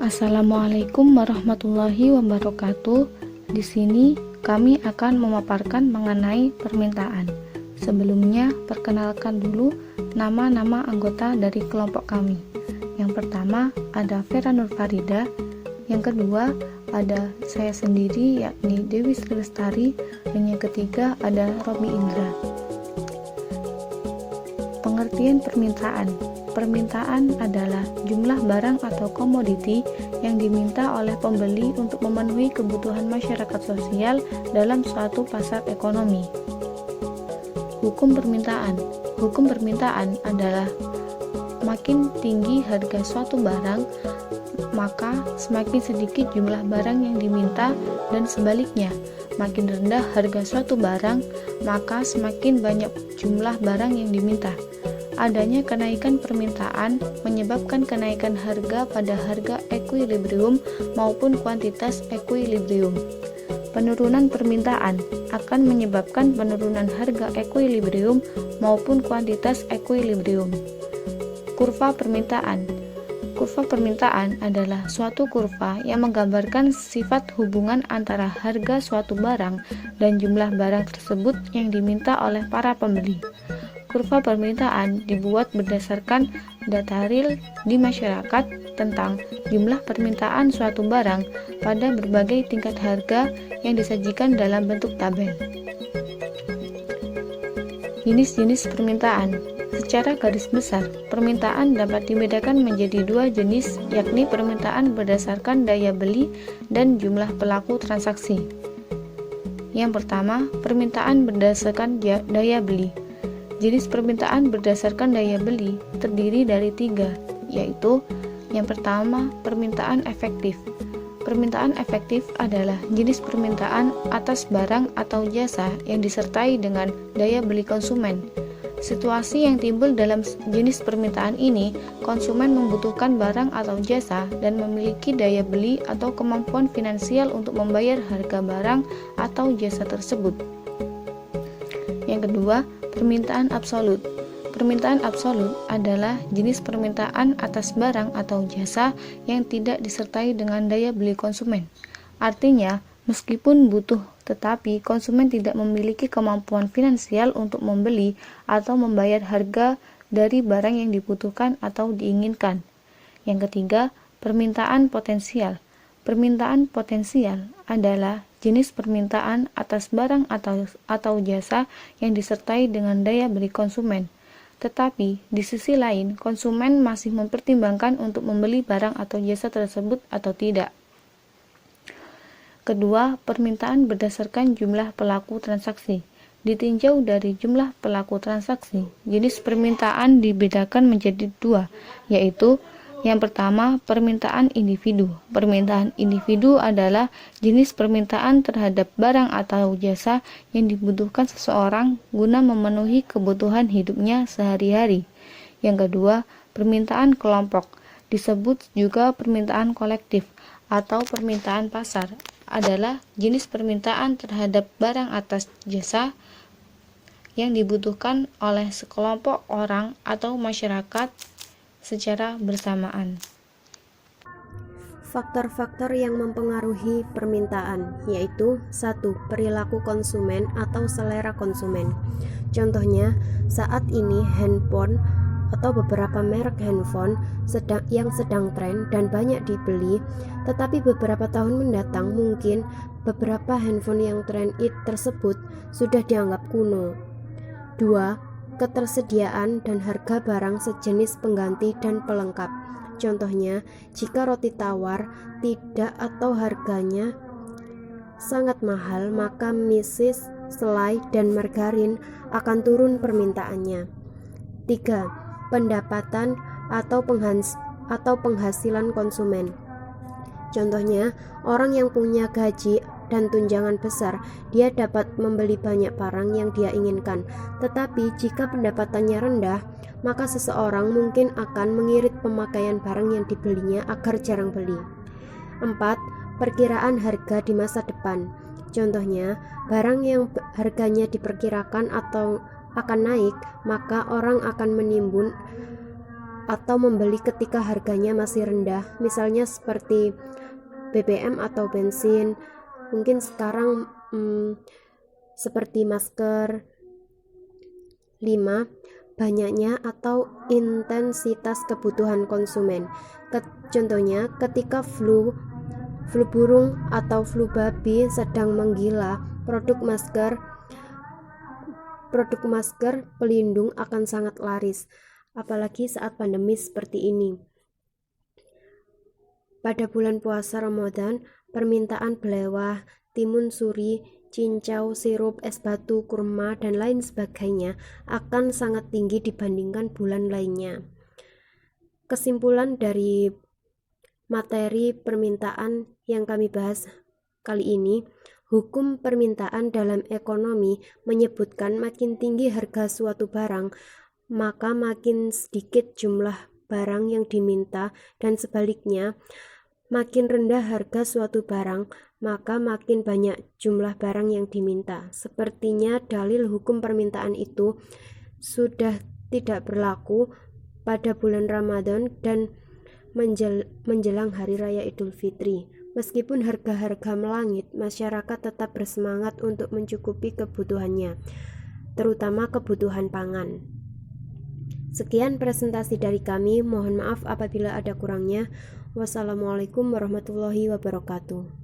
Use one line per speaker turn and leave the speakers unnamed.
Assalamualaikum warahmatullahi wabarakatuh. Di sini kami akan memaparkan mengenai permintaan. Sebelumnya, perkenalkan dulu nama-nama anggota dari kelompok kami. Yang pertama ada Vera Nur Farida, yang kedua ada saya sendiri yakni Dewi Sri Lestari, dan yang ketiga ada Robi Indra. Pengertian permintaan. Permintaan adalah jumlah barang atau komoditi yang diminta oleh pembeli untuk memenuhi kebutuhan masyarakat sosial dalam suatu pasar ekonomi. Hukum permintaan. Hukum permintaan adalah makin tinggi harga suatu barang, maka semakin sedikit jumlah barang yang diminta, dan sebaliknya, makin rendah harga suatu barang, maka semakin banyak jumlah barang yang diminta. Adanya kenaikan permintaan menyebabkan kenaikan harga pada harga ekuilibrium maupun kuantitas ekuilibrium. Penurunan permintaan akan menyebabkan penurunan harga ekuilibrium maupun kuantitas ekuilibrium. Kurva permintaan. Kurva permintaan adalah suatu kurva yang menggambarkan sifat hubungan antara harga suatu barang dan jumlah barang tersebut yang diminta oleh para pembeli. Kurva permintaan dibuat berdasarkan data real di masyarakat tentang jumlah permintaan suatu barang pada berbagai tingkat harga yang disajikan dalam bentuk tabel. Jenis-jenis permintaan. Secara garis besar, permintaan dapat dibedakan menjadi dua jenis, yakni permintaan berdasarkan daya beli dan jumlah pelaku transaksi. Yang pertama, permintaan berdasarkan daya beli. Jenis permintaan berdasarkan daya beli terdiri dari tiga, yaitu yang pertama, permintaan efektif. Permintaan efektif adalah jenis permintaan atas barang atau jasa yang disertai dengan daya beli konsumen. Situasi yang timbul dalam jenis permintaan ini, konsumen membutuhkan barang atau jasa dan memiliki daya beli atau kemampuan finansial untuk membayar harga barang atau jasa tersebut. Yang kedua, permintaan absolut. Permintaan absolut adalah jenis permintaan atas barang atau jasa yang tidak disertai dengan daya beli konsumen. Artinya, meskipun butuh tetapi konsumen tidak memiliki kemampuan finansial untuk membeli atau membayar harga dari barang yang dibutuhkan atau diinginkan. Yang ketiga, permintaan potensial. Permintaan potensial adalah jenis permintaan atas barang atau jasa yang disertai dengan daya beli konsumen. Tetapi, di sisi lain, konsumen masih mempertimbangkan untuk membeli barang atau jasa tersebut atau tidak. Kedua, permintaan berdasarkan jumlah pelaku transaksi. Ditinjau dari jumlah pelaku transaksi, jenis permintaan dibedakan menjadi dua, yaitu yang pertama, permintaan individu. Permintaan individu adalah jenis permintaan terhadap barang atau jasa yang dibutuhkan seseorang guna memenuhi kebutuhan hidupnya sehari-hari. Yang kedua, permintaan kelompok. Disebut juga permintaan kolektif atau permintaan pasar. Adalah jenis permintaan terhadap barang atas jasa yang dibutuhkan oleh sekelompok orang atau masyarakat secara bersamaan.
Faktor-faktor yang mempengaruhi permintaan yaitu 1. Perilaku konsumen atau selera konsumen. Contohnya, saat ini handphone atau beberapa merek handphone yang sedang tren dan banyak dibeli, tetapi beberapa tahun mendatang mungkin beberapa handphone yang tren tersebut sudah dianggap kuno. 2. Ketersediaan dan harga barang sejenis pengganti dan pelengkap. Contohnya, jika roti tawar tidak atau harganya sangat mahal, maka misis, selai, dan margarin akan turun permintaannya. 3. Pendapatan atau penghasilan konsumen. Contohnya, orang yang punya gaji dan tunjangan besar, dia dapat membeli banyak barang yang dia inginkan. Tetapi jika pendapatannya rendah, maka seseorang mungkin akan mengirit pemakaian barang yang dibelinya agar jarang beli. 4. Perkiraan harga di masa depan. Contohnya, barang yang harganya diperkirakan atau akan naik, maka orang akan menimbun atau membeli ketika harganya masih rendah, misalnya seperti BBM atau bensin. Mungkin sekarang seperti masker. 5. Banyaknya atau intensitas kebutuhan konsumen. Contohnya, ketika flu burung atau flu babi sedang menggila, produk masker pelindung akan sangat laris, apalagi saat pandemi seperti ini. Pada bulan puasa Ramadan, permintaan belewah, timun suri, cincau, sirup, es batu, kurma, dan lain sebagainya akan sangat tinggi dibandingkan bulan lainnya. Kesimpulan dari materi permintaan yang kami bahas kali ini, hukum permintaan dalam ekonomi menyebutkan makin tinggi harga suatu barang, maka makin sedikit jumlah barang yang diminta, dan sebaliknya, makin rendah harga suatu barang, maka makin banyak jumlah barang yang diminta. Sepertinya dalil hukum permintaan itu sudah tidak berlaku pada bulan Ramadan dan menjelang Hari Raya Idul Fitri. Meskipun harga-harga melangit, masyarakat tetap bersemangat untuk mencukupi kebutuhannya, terutama kebutuhan pangan. Sekian presentasi dari kami, mohon maaf apabila ada kurangnya. Wassalamualaikum warahmatullahi wabarakatuh.